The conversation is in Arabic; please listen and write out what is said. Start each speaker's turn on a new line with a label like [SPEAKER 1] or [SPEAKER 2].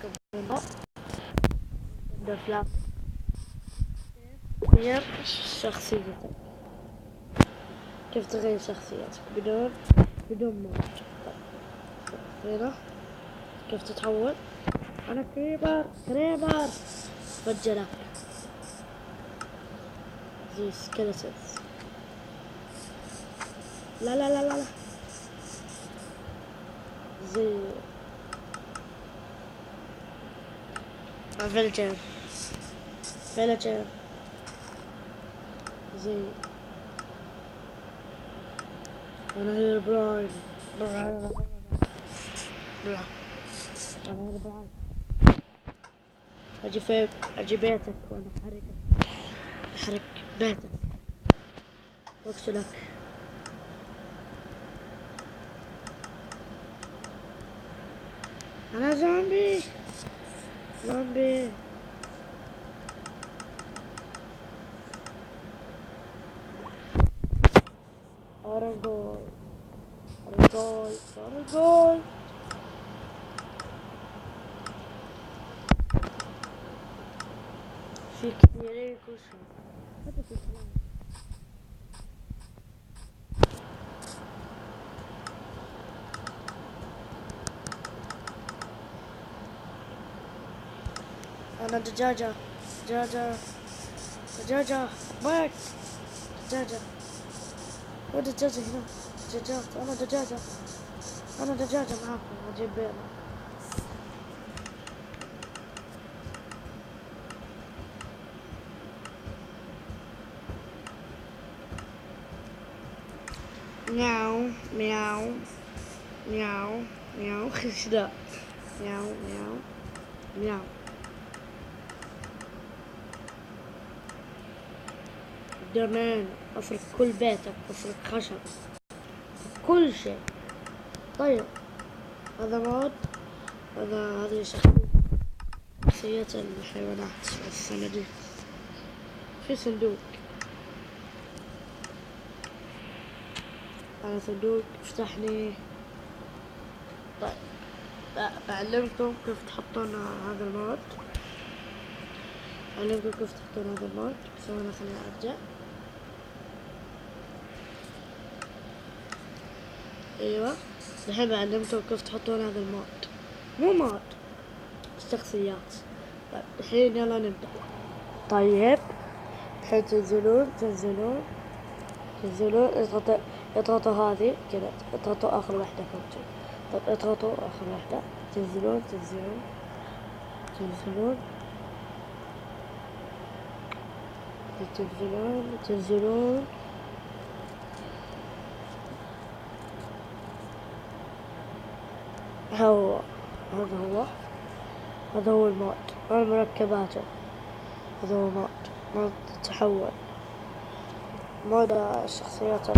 [SPEAKER 1] نركب الأفلام غير شخصيتك. كيف تغير شخصيتك بدون موت. هنا كيف تتحول؟ أنا كريبر فجلك زي سكيلتونز. لا زي فيلجر زي أنا هيربراين أنا هيربراين أجي بيتك وأنا أحرق بيتك وأقتلك. أنا زومبي أرجوي في كثيرين كل شيء حتى في الكلام. أنا دجاجة باك دجاجة ودجاجة هنا دجاجات. أنا دجاجة معاكم أجيب بيضة. مياو خشدة مياو. درمان أفرك كل بيتك، أفرك خشب، كل شيء. طيب هذا مود، هذه شخصية الحيوانات السنة دي. في صندوق، هذا صندوق افتحني. طيب أعلمكم كيف تحطون هذا المود. ثواني خليني أرجع. أيوة الحين بعلمكم كيف تحطون هذا المود، مو مود الشخصيات. طيب الحين يلا نبدأ. طيب الحين تنزلون اضغطوا هذه كذا، اضغطوا آخر واحدة فوق. طيب اضغطوا آخر واحدة، تنزلون هذا هو المود. المركبات هذا هو مود التحول، مود الشخصيات